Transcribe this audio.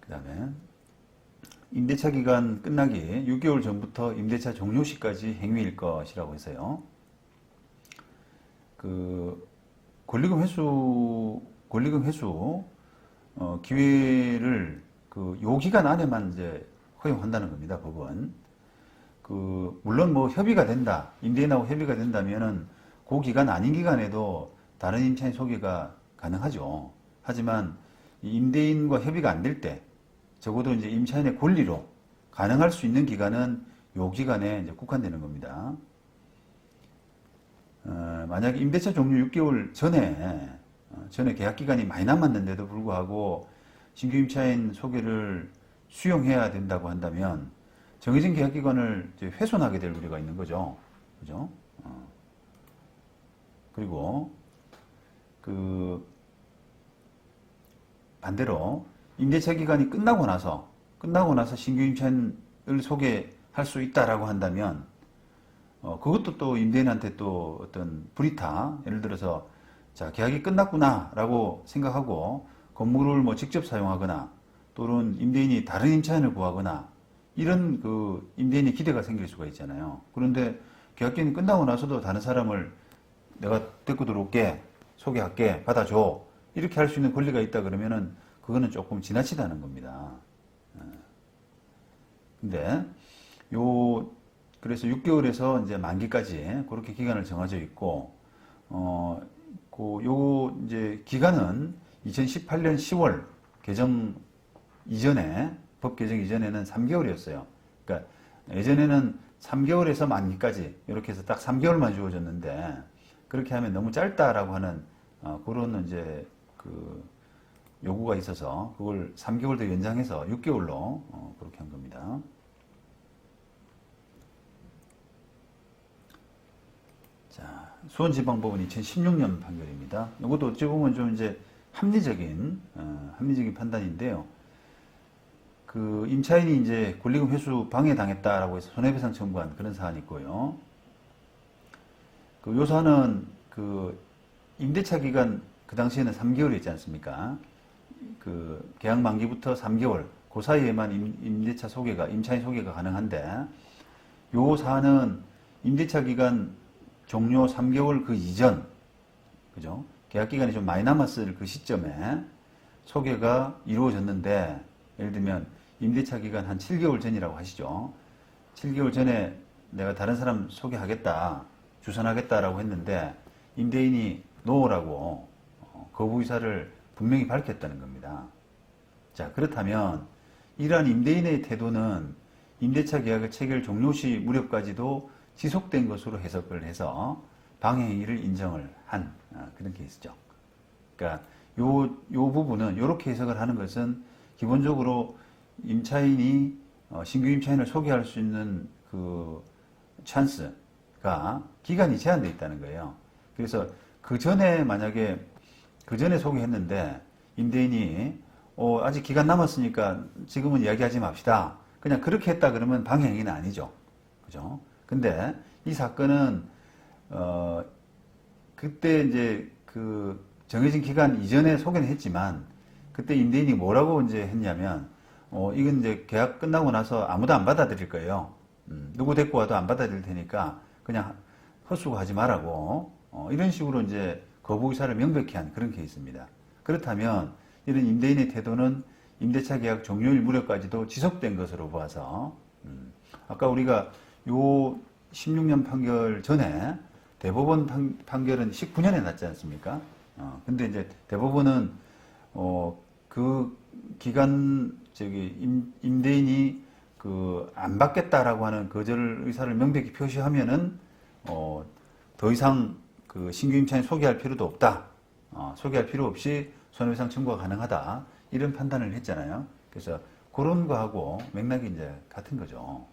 그 다음에 임대차 기간 끝나기 6개월 전부터 임대차 종료 시까지 행위일 것이라고 해서요. 그 권리금 회수 기회를 그 요 기간 안에만 이제 허용한다는 겁니다. 법은. 그 물론 뭐 협의가 된다, 임대인하고 협의가 된다면은 그 기간 아닌 기간에도 다른 임차인 소개가 가능하죠. 하지만 이 임대인과 협의가 안 될 때, 적어도 이제 임차인의 권리로 가능할 수 있는 기간은 요 기간에 이제 국한되는 겁니다. 만약에 임대차 종료 6개월 전에 계약 기간이 많이 남았는데도 불구하고 신규 임차인 소개를 수용해야 된다고 한다면 정해진 계약 기간을 이제 훼손하게 될 우려가 있는 거죠. 그죠? 그리고 그 반대로 임대차 기간이 끝나고 나서 신규 임차인을 소개할 수 있다라고 한다면 그것도 또 임대인한테 또 어떤 불이타, 예를 들어서 자 계약이 끝났구나라고 생각하고 건물을 뭐 직접 사용하거나 또는 임대인이 다른 임차인을 구하거나 이런 그 임대인의 기대가 생길 수가 있잖아요. 그런데 계약기간이 끝나고 나서도 다른 사람을 내가 데리고 들어올게, 소개할게, 받아줘 이렇게 할 수 있는 권리가 있다 그러면은 그거는 조금 지나치다는 겁니다. 근데 그래서 6개월에서 이제 만기까지 그렇게 기간을 정해져 있고, 이제 기간은 2018년 10월 법 개정 이전에는 3개월이었어요. 그러니까 예전에는 3개월에서 만기까지 이렇게 해서 딱 3개월만 주어졌는데 그렇게 하면 너무 짧다라고 하는 그런 이제 그 요구가 있어서 그걸 3개월 더 연장해서 6개월로 그렇게 한 겁니다. 자, 수원지방법원 2016년 판결입니다. 이것도 어찌 보면 좀 이제 합리적인 판단인데요. 그 임차인이 이제 권리금 회수 방해당했다라고 해서 손해배상 청구한 그런 사안이 있고요. 요 사안은 그 임대차 기간 그 당시에는 3개월이었지 않습니까? 그 계약 만기부터 3개월 그 사이에만 임차인 소개가 가능한데 요 사안은 임대차 기간 종료 3개월 그 이전, 그죠? 계약 기간이 좀 많이 남았을 그 시점에 소개가 이루어졌는데, 예를 들면 임대차 기간 한 7개월 전이라고 하시죠. 7개월 전에 내가 다른 사람 소개하겠다, 주선하겠다라고 했는데 임대인이 노라고 거부 의사를 분명히 밝혔다는 겁니다. 자, 그렇다면 이러한 임대인의 태도는 임대차 계약의 체결 종료 시 무렵까지도 지속된 것으로 해석을 해서 방해행위를 인정을 한 그런 케이스죠. 그러니까 요 부분은 이렇게 해석을 하는 것은 기본적으로 임차인이 신규 임차인을 소개할 수 있는 그 찬스가 기간이 제한되어 있다는 거예요. 그래서 만약에 그 전에 소개했는데 임대인이 아직 기간 남았으니까 지금은 이야기하지 맙시다, 그냥 그렇게 했다 그러면 방해행위는 아니죠. 그죠? 근데 이 사건은 그때 이제 그 정해진 기간 이전에 소개는 했지만 그때 임대인이 뭐라고 이제 했냐면 이건 이제 계약 끝나고 나서 아무도 안 받아들일 거예요. 누구 데리고 와도 안 받아들일 테니까 그냥 헛수고하지 말라고 이런 식으로 이제 거부 의사를 명백히 한 그런 케이스입니다. 그렇다면 이런 임대인의 태도는 임대차 계약 종료일 무렵까지도 지속된 것으로 보아서 아까 우리가 요 16년 판결 전에 대법원 판결은 19년에 났지 않습니까? 근데 이제 대법원은 그 기간 임대인이 그 안 받겠다라고 하는 거절 의사를 명백히 표시하면은 더 이상 그 신규 임차인 소개할 필요도 없다. 소개할 필요 없이 손해배상 청구가 가능하다. 이런 판단을 했잖아요. 그래서 그런 거하고 맥락이 이제 같은 거죠.